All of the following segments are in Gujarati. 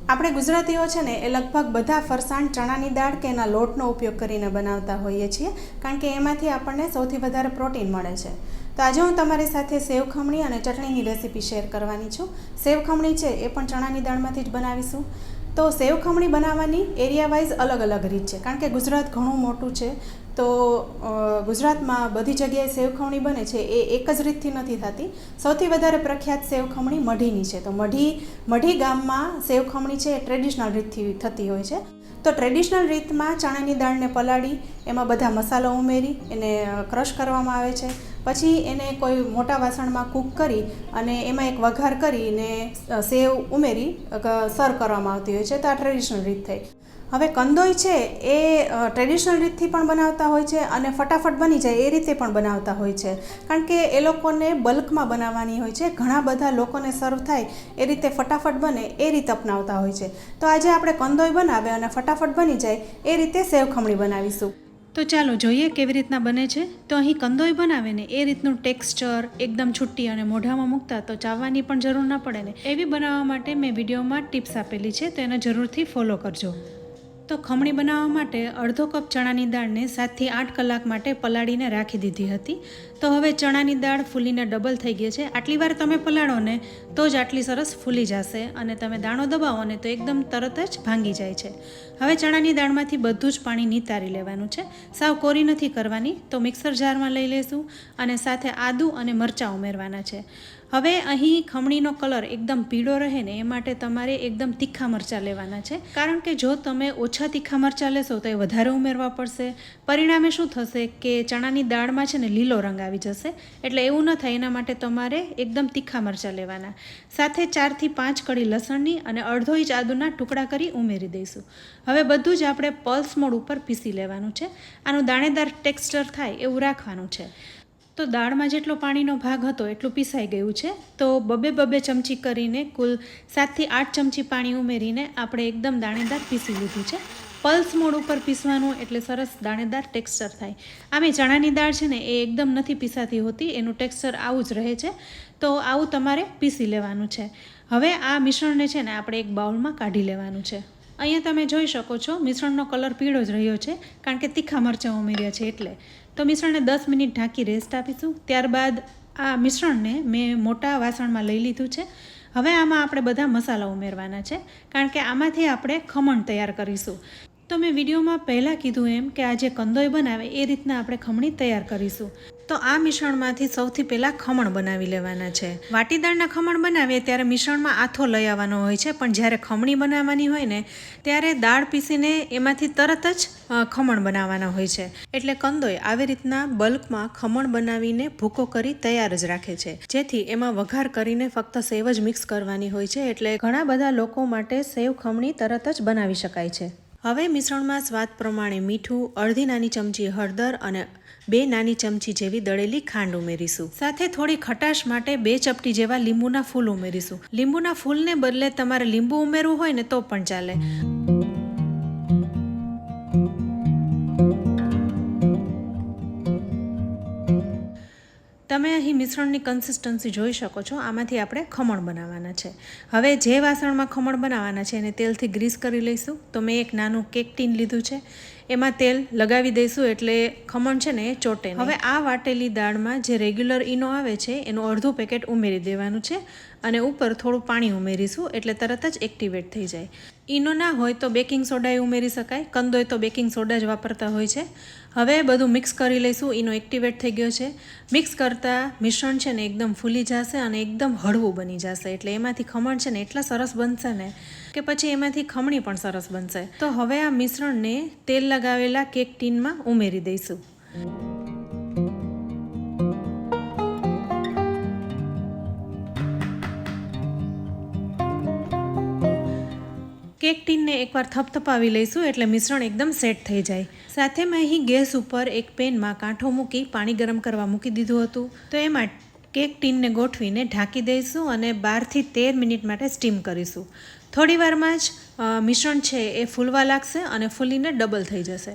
આપણે ગુજરાતીઓ છે ને એ લગભગ બધા ફરસાણ ચણાની દાળ કે એના લોટનો ઉપયોગ કરીને બનાવતા હોઈએ છીએ, કારણ કે એમાંથી આપણને સૌથી વધારે પ્રોટીન મળે છે. તો આજે હું તમારી સાથે સેવ ખમણી અને ચટણીની રેસીપી શેર કરવાની છું. સેવ ખમણી છે એ પણ ચણાની દાળમાંથી જ બનાવીશું. તો સેવ ખમણી બનાવવાની એરિયા વાઇઝ અલગ અલગ રીત છે, કારણ કે ગુજરાત ઘણું મોટું છે. તો ગુજરાતમાં બધી જગ્યાએ સેવ ખમણી બને છે એ એક જ રીતથી નથી થતી. સૌથી વધારે પ્રખ્યાત સેવ ખમણી મઢીની છે. તો મઢી ગામમાં સેવ ખમણી છે એ ટ્રેડિશનલ રીતથી થતી હોય છે. તો ટ્રેડિશનલ રીતમાં ચણાની દાળને પલાળી એમાં બધા મસાલો ઉમેરી એને ક્રશ કરવામાં આવે છે. પછી એને કોઈ મોટા વાસણમાં કૂક કરી અને એમાં એક વઘાર કરીને સેવ ઉમેરી સર્વ કરવામાં આવતી હોય છે. તો આ ટ્રેડિશનલ રીત થઈ. હવે કંદોઈ છે એ ટ્રેડિશનલ રીતથી પણ બનાવતા હોય છે અને ફટાફટ બની જાય એ રીતે પણ બનાવતા હોય છે, કારણ કે એ લોકોને બલ્કમાં બનાવવાની હોય છે. ઘણા બધા લોકોને સર્વ થાય એ રીતે ફટાફટ બને એ રીતે અપનાવતા હોય છે. તો આજે આપણે કંદોઈ બનાવે અને ફટાફટ બની જાય એ રીતે સેવ ખમણી બનાવીશું. તો ચાલો જોઈએ કેવી રીતના બને છે. તો અહીં કંદોઈ બનાવે ને એ રીતનું ટેક્સચર એકદમ છૂટી અને મોઢામાં મૂકતા તો ચાવવાની પણ જરૂર ના પડે ને એવી બનાવવા માટે મેં વિડીયોમાં ટિપ્સ આપેલી છે, તો એને જરૂરથી ફોલો કરજો. તો ખમણી બનાવવા માટે અડધો કપ ચણાની દાળને 7થી 8 કલાક માટે પલાળીને રાખી દીધી હતી. તો હવે ચણાની દાળ ફૂલીને ડબલ થઈ ગઈ છે. આટલી વાર તમે પલાળો ને તો જ આટલી સરસ ફૂલી જશે અને તમે દાણો દબાવો ને તો એકદમ તરત જ ભાંગી જાય છે. હવે ચણાની દાળમાંથી બધું જ પાણી નિતારી લેવાનું છે. સાવ કોરી નથી કરવાની. તો મિક્સર જારમાં લઈ લેશું અને સાથે આદું અને મરચાં ઉમેરવાના છે. હવે અહીં ખમણીનો કલર એકદમ પીળો રહે ને એ માટે તમારે એકદમ તીખા મરચાં લેવાના છે, કારણ કે જો તમે ઓછા તીખા મરચાં લેશો તો એ વધારે ઉમેરવા પડશે. પરિણામે શું થશે કે ચણાની દાળમાં છે ને લીલો રંગ આવી જશે. એટલે એવું ન થાય એના માટે તમારે એકદમ તીખા મરચાં લેવાના. સાથે 4થી 5 કળી લસણની અને અડધો ઇંચ આદુના ટુકડા કરી ઉમેરી દઈશું. હવે બધું જ આપણે પલ્સ મોડ ઉપર પીસી લેવાનું છે. આનું દાણેદાર ટેક્સચર થાય એવું રાખવાનું છે. તો દાળમાં જેટલો પાણીનો ભાગ હતો એટલું પીસાઈ ગયું છે. તો બબે ચમચી કરીને કુલ 7થી 8 ચમચી પાણી ઉમેરીને આપણે એકદમ દાણેદાર પીસી લીધું છે. પલ્સ મોડ ઉપર પીસવાનું એટલે સરસ દાણેદાર ટેક્સચર થાય. આમે ચણાની દાળ છે ને એ એકદમ નથી પીસાતી હોતી, એનું ટેક્સચર આવું જ રહે છે. તો આવું તમારે પીસી લેવાનું છે. હવે આ મિશ્રણને છે ને આપણે એક બાઉલમાં કાઢી લેવાનું છે. અહીંયા તમે જોઈ શકો છો મિશ્રણનો કલર પીળો જ રહ્યો છે, કારણ કે તીખા મરચાં ઉમેર્યા છે એટલે. તો મિશ્રણને 10 મિનિટ ઢાંકી રેસ્ટ આપીશું. ત્યારબાદ આ મિશ્રણને મેં મોટા વાસણમાં લઈ લીધું છે. હવે આમાં આપણે બધા મસાલા ઉમેરવાના છે, કારણ કે આમાંથી આપણે ખમણ તૈયાર કરીશું. તો મેં વિડીયોમાં પહેલાં કીધું એમ કે આ જે કંદોઈ બનાવે એ રીતના આપણે ખમણી તૈયાર કરીશું. તો આ મિશ્રણમાંથી સૌથી પહેલાં ખમણ બનાવી લેવાના છે. વાટીદાળના ખમણ બનાવીએ ત્યારે મિશ્રણમાં આથો લઈ આવવાનો હોય છે, પણ જ્યારે ખમણી બનાવવાની હોય ને ત્યારે દાળ પીસીને એમાંથી તરત જ ખમણ બનાવવાના હોય છે. એટલે કંદોઈ આવી રીતના બલ્કમાં ખમણ બનાવીને ભૂકો કરી તૈયાર જ રાખે છે, જેથી એમાં વઘાર કરીને ફક્ત સેવ જ મિક્સ કરવાની હોય છે. એટલે ઘણા બધા લોકો માટે સેવ ખમણી તરત જ બનાવી શકાય છે. હવે મિશ્રણમાં સ્વાદ પ્રમાણે મીઠું, અડધી નાની ચમચી હળદર અને 2 નાની ચમચી જેવી દળેલી ખાંડ ઉમેરીશું. સાથે થોડી ખટાશ માટે 2 ચપટી જેવા લીંબુના ફૂલ ઉમેરીશું. લીંબુના ફૂલને બદલે તમારે લીંબુ ઉમેરવું હોય ને તો પણ ચાલે. તમે અહીં મિશ્રણની કન્સિસ્ટન્સી જોઈ શકો છો. આમાંથી આપણે ખમણ બનાવવાના છે. હવે જે વાસણમાં ખમણ બનાવવાના છે એને તેલથી ગ્રીસ કરી લઈશું. તો મેં એક નાનું કેક ટીન લીધું છે, એમાં તેલ લગાવી દઈશું એટલે ખમણ છે ને એ ચોટે નહીં. હવે આ વાટેલી દાળમાં જે રેગ્યુલર ઈનો આવે છે એનું અડધું પેકેટ ઉમેરી દેવાનું છે અને ઉપર થોડું પાણી ઉમેરીશું એટલે તરત જ એક્ટિવેટ થઈ જાય. ઈનો ના હોય તો બેકિંગ સોડા ઉમેરી શકાય. કંદોઈ તો બેકિંગ સોડા જ વાપરતા હોય છે. હવે બધું મિક્સ કરી લઈશું. ઈનો એક્ટિવેટ થઈ ગયો છે. મિક્સ કરતાં મિશ્રણ છે ને એકદમ ફૂલી જશે અને એકદમ હળવું બની જશે. એટલે એમાંથી ખમણ છે ને એટલા સરસ બનશે ને કે પછી એમાંથી ખમણી પણ સરસ બનશે. તો હવે આ મિશ્રણને તેલ લગાવેલા કેક ટીનમાં ઉમેરી દઈશું. કેક ટીનને એકવાર થપથપાવી લઈશું એટલે મિશ્રણ એકદમ સેટ થઈ જાય. સાથે મેં અહીં ગેસ ઉપર એક પેનમાં કાંઠો મૂકી પાણી ગરમ કરવા મૂકી દીધું હતું. તો એમાં કેક ટીનને ગોઠવીને ઢાંકી દઈશું અને 12થી 13 મિનિટ માટે સ્ટીમ કરીશું. થોડી વારમાં જ મિશ્રણ છે એ ફૂલવા લાગશે અને ફૂલીને ડબલ થઈ જશે.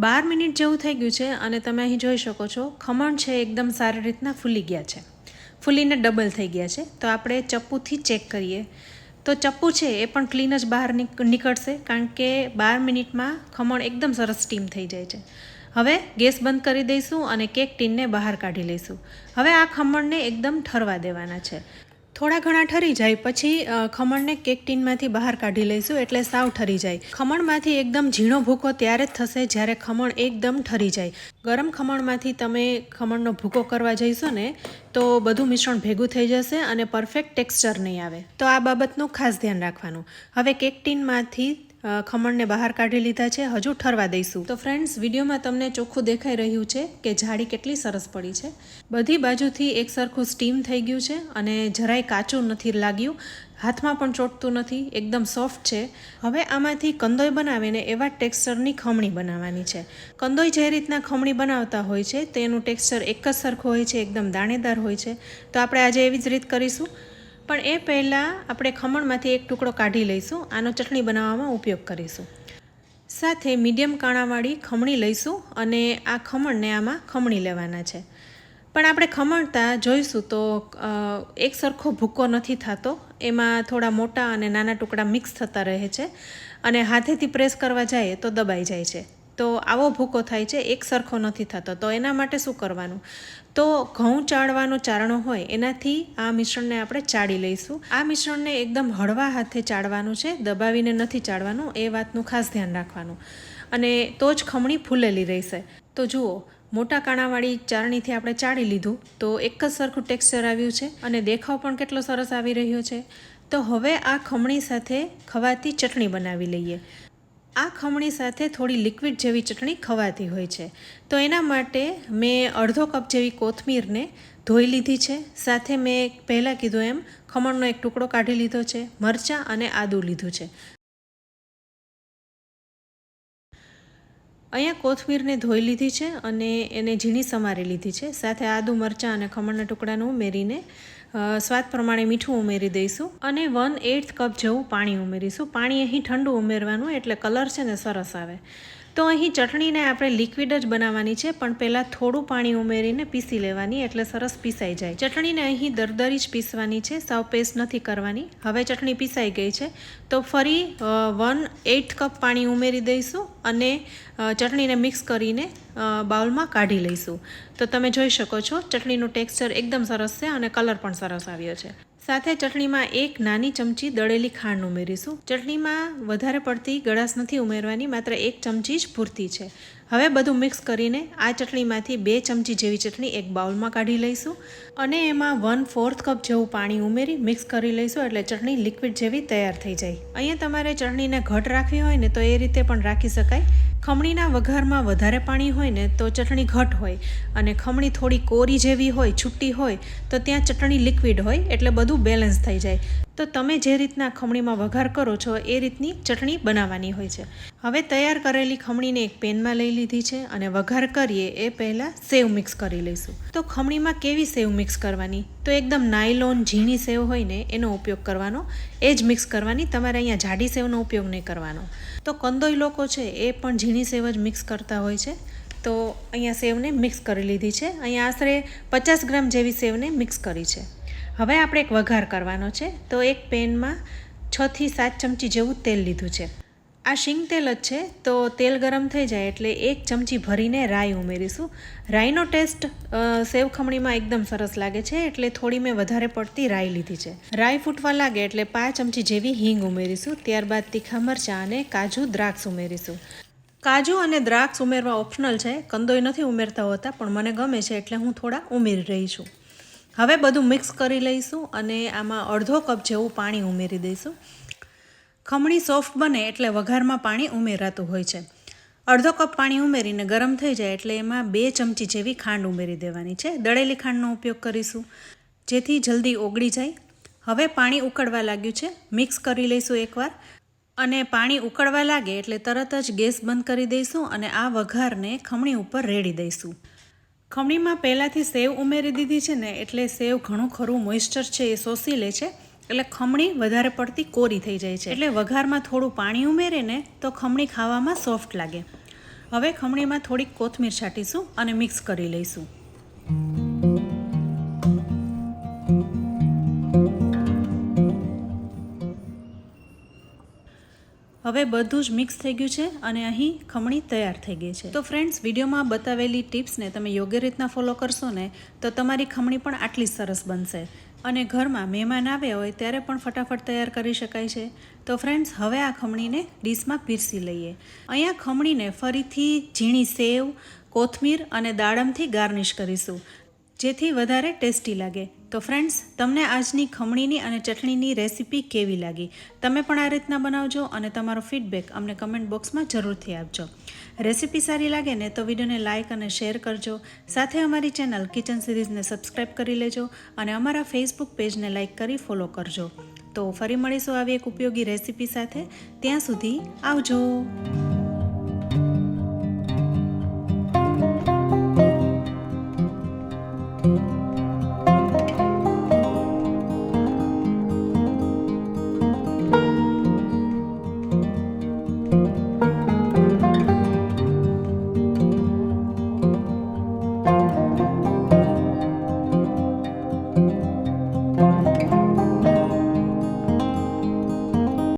12 મિનિટ જેવું થઈ ગયું છે અને તમે અહીં જોઈ શકો છો ખમણ છે એકદમ સારી રીતના ફૂલી ગયા છે, ફૂલીને ડબલ થઈ ગયા છે. તો આપણે ચપ્પુથી ચેક કરીએ તો ચપ્પુ છે એ પણ ક્લીન જ બહાર નીકળશે, કારણ કે 12 મિનિટમાં ખમણ એકદમ સરસ સ્ટીમ થઈ જાય છે. હવે ગેસ બંધ કરી દઈશું અને કેક ટીનને બહાર કાઢી લઈશું. હવે આ ખમણને એકદમ ઠરવા દેવાના છે. થોડા ઘણા ઠરી જાય પછી ખમણને કેક ટીનમાંથી બહાર કાઢી લઈશું, એટલે સાવ ઠરી જાય. ખમણમાંથી એકદમ ઝીણો ભૂકો ત્યારે જ થશે જ્યારે ખમણ એકદમ ઠરી જાય. ગરમ ખમણમાંથી તમે ખમણનો ભૂકો કરવા જઈશો ને તો બધું મિશ્રણ ભેગું થઈ જશે અને પરફેક્ટ ટેક્સચર નહીં આવે. તો આ બાબતનું ખાસ ધ્યાન રાખવાનું. હવે કેક ટીનમાંથી ખમણને બહાર કાઢી લીધા છે, હજુ ઠરવા દઈશું. તો ફ્રેન્ડ્સ, વિડીયોમાં તમને ચોખ્ખું દેખાઈ રહ્યું છે કે જાળી કેટલી સરસ પડી છે. બધી બાજુથી એક સરખું સ્ટીમ થઈ ગયું છે અને જરાય કાચું નથી લાગ્યું, હાથમાં પણ ચોંટતું નથી, એકદમ સોફ્ટ છે. હવે આમાંથી કંદોઈ બનાવીને એવા ટેક્સચરની ખમણી બનાવવાની છે. કંદોઈ જે રીતના ખમણી બનાવતા હોય છે તેનું ટેક્સચર એક જ સરખું હોય છે, એકદમ દાણેદાર હોય છે. તો આપણે આજે એવી જ રીત કરીશું. પણ એ પહેલાં આપણે ખમણમાંથી એક ટુકડો કાઢી લઈશું, આનો ચટણી બનાવવામાં ઉપયોગ કરીશું. સાથે મીડિયમ કાણાવાળી ખમણી લઈશું અને આ ખમણને આમાં ખમણી લેવાના છે. પણ આપણે ખમણતા જોઈશું તો એક સરખો ભૂકો નથી થતો, એમાં થોડા મોટા અને નાના ટુકડા મિક્સ થતા રહે છે અને હાથેથી પ્રેસ કરવા જાય તો દબાઈ જાય છે. તો આવો ભૂકો થાય છે, એક સરખો નથી થતો. તો એના માટે શું કરવાનું? તો ઘઉં ચાળવાનો ચારણો હોય એનાથી આ મિશ્રણને આપણે ચાળી લઈશું. આ મિશ્રણને એકદમ હળવા હાથે ચાળવાનું છે, દબાવીને નથી ચાળવાનું, એ વાતનું ખાસ ધ્યાન રાખવાનું. અને તો જ ખમણી ફૂલેલી રહેશે. તો જુઓ, મોટા કાણાવાળી ચારણીથી આપણે ચાળી લીધું તો એક જ સરખું ટેક્સચર આવ્યું છે અને દેખાવ પણ કેટલો સરસ આવી રહ્યો છે. તો હવે આ ખમણી સાથે ખવાતી ચટણી બનાવી લઈએ. આ ખમણી સાથે થોડી લિક્વિડ જેવી ચટણી ખવાતી હોય છે. તો એના માટે મેં અડધો કપ જેવી કોથમીરને ધોઈ લીધી છે. સાથે મેં પહેલાં કીધું એમ ખમણનો એક ટુકડો કાઢી લીધો છે, મરચાં અને આદું લીધું છે. અહીંયા કોથમીરને ધોઈ લીધી છે અને એને ઝીણી સમારી લીધી છે. સાથે આદું, મરચાં અને ખમણના ટુકડાનું ઉમેરીને સ્વાદ પ્રમાણે મીઠું ઉમેરી દઈશું અને 1/8 કપ જેવું પાણી ઉમેરીશું. પાણી અહીં ઠંડુ ઉમેરવાનું, એટલે કલર છે ને સરસ આવે. તો અહીં ચટણીને આપણે લિક્વિડ જ બનાવવાની છે, પણ પહેલાં થોડું પાણી ઉમેરીને પીસી લેવાની, એટલે સરસ પીસાઈ જાય. ચટણીને અહીં દરદરી જ પીસવાની છે, સાવ પેસ્ટ નથી કરવાની. હવે ચટણી પીસાઈ ગઈ છે તો ફરી 1/8 કપ પાણી ઉમેરી દઈશું અને ચટણીને મિક્સ કરીને બાઉલમાં કાઢી લઈશું. તો તમે જોઈ શકો છો ચટણીનું ટેક્સચર એકદમ સરસ છે અને કલર પણ સરસ આવ્યો છે. સાથે ચટણીમાં એક નાની ચમચી દળેલી ખાંડ ઉમેરીશું. ચટણીમાં વધારે પડતી ગળાશ નથી ઉમેરવાની, માત્ર 1 ચમચી જ પૂરતી છે. હવે બધું મિક્સ કરીને આ ચટણીમાંથી 2 ચમચી જેવી ચટણી એક બાઉલમાં કાઢી લઈશું અને એમાં 1/4 કપ જેવું પાણી ઉમેરી મિક્સ કરી લઈશું, એટલે ચટણી લિક્વિડ જેવી તૈયાર થઈ જાય. અહીંયા તમારે ચટણીને ઘટ રાખવી હોય ને તો એ રીતે પણ રાખી શકાય. ખમણીના વઘારમાં વધારે પાણી હોય ને તો ચટણી ઘટ હોય અને ખમણી થોડી કોરી જેવી હોય, છૂટી હોય તો ત્યાં ચટણી લિક્વિડ હોય, એટલે બધું બેલેન્સ થઈ જાય. તો તમે જે રીતના ખમણીમાં વઘાર કરો છો એ રીતની ચટણી બનાવવાની હોય છે. હવે તૈયાર કરેલી ખમણીને એક પેનમાં લઈ લીધી છે અને વઘાર કરીએ એ પહેલાં સેવ મિક્સ કરી લઈશું. તો ખમણીમાં કેવી સેવ મિક્સ કરવાની? તો એકદમ નાયલોન ઝીણી સેવ હોય ને એનો ઉપયોગ કરવાનો, એ જ મિક્સ કરવાની. તમારે અહીંયા જાડી સેવનો ઉપયોગ નહીં કરવાનો. તો કંદોઈ લોકો છે એ પણ ઝીણી સેવ જ મિક્સ કરતા હોય છે. તો અહીંયા સેવને મિક્સ કરી લીધી છે. અહીંયા આશરે 50 ગ્રામ જેવી સેવને મિક્સ કરી છે. હવે આપણે એક વઘાર કરવાનો છે. તો એક પેનમાં 6 થી 7 ચમચી જેવું તેલ લીધું છે. આ શીંગ તેલ જ છે. તો તેલ ગરમ થઈ જાય એટલે 1 ચમચી ભરીને રાઈ ઉમેરીશું. રાઈનો ટેસ્ટ સેવ ખમણીમાં એકદમ સરસ લાગે છે, એટલે થોડી મેં વધારે પડતી રાઈ લીધી છે. રાઈ ફૂટવા લાગે એટલે 5 ચમચી જેવી હિંગ ઉમેરીશું. ત્યારબાદ તીખા મરચાં અને કાજુ, દ્રાક્ષ ઉમેરીશું. કાજુ અને દ્રાક્ષ ઉમેરવા ઓપ્શનલ છે, કંદોઈ નથી ઉમેરતા હોતા, પણ મને ગમે છે એટલે હું થોડા ઉમેરી રહી છું. હવે બધું મિક્સ કરી લઈશું અને આમાં અડધો કપ જેવું પાણી ઉમેરી દઈશું. ખમણી સોફ્ટ બને એટલે વઘારમાં પાણી ઉમેરાતું હોય છે. અડધો કપ પાણી ઉમેરીને ગરમ થઈ જાય એટલે એમાં 2 ચમચી જેવી ખાંડ ઉમેરી દેવાની છે. દળેલી ખાંડનો ઉપયોગ કરીશું જેથી જલ્દી ઓગળી જાય. હવે પાણી ઉકળવા લાગ્યું છે, મિક્સ કરી લઈશું એકવાર અને પાણી ઉકળવા લાગે એટલે તરત જ ગેસ બંધ કરી દઈશું અને આ વઘારને ખમણી ઉપર રેડી દઈશું. ખમણીમાં પહેલાંથી સેવ ઉમેરી દીધી છે ને, એટલે સેવ ઘણું ખરું મોઇસ્ચર છે એ શોષી લે છે, એટલે ખમણી વધારે પડતી કોરી થઈ જાય છે. એટલે વઘારમાં થોડું પાણી ઉમેરે ને તો ખમણી ખાવામાં સોફ્ટ લાગે. હવે ખમણીમાં થોડીક કોથમીર છાંટીશું અને મિક્સ કરી લઈશું. હવે બધું જ મિક્સ થઈ ગયું છે અને અહીં ખમણી તૈયાર થઈ ગઈ છે. તો ફ્રેન્ડ્સ, વિડીયોમાં બતાવેલી ટિપ્સને તમે યોગ્ય રીતના ફોલો કરશો ને તો તમારી ખમણી પણ આટલી સરસ બનશે અને ઘરમાં મહેમાન આવ્યા હોય ત્યારે પણ ફટાફટ તૈયાર કરી શકાય છે. તો ફ્રેન્ડ્સ, હવે આ ખમણીને ડીશમાં પીરસી લઈએ. અહીંયા ખમણીને ફરીથી ઝીણી સેવ, કોથમીર અને દાડમથી ગાર્નિશ કરીશું, જેથી વધારે ટેસ્ટી લાગે. તો ફ્રેન્ડ્સ, તમને આજની ખમણીની અને ચટણીની રેસીપી કેવી લાગી? તમે પણ આ રીતના બનાવજો અને તમારો ફીડબેક અમને કમેન્ટ બોક્સમાં જરૂરથી આપજો. રેસીપી સારી લાગે ને તો વિડીયોને લાઇક અને શેર કરજો. સાથે અમારી ચેનલ કિચન સિરીઝને સબસ્ક્રાઈબ કરી લેજો અને અમારા ફેસબુક પેજને લાઇક કરી ફોલો કરજો. તો ફરી મળીશું આવી એક ઉપયોગી રેસીપી સાથે. ત્યાં સુધી આવજો. Thank you.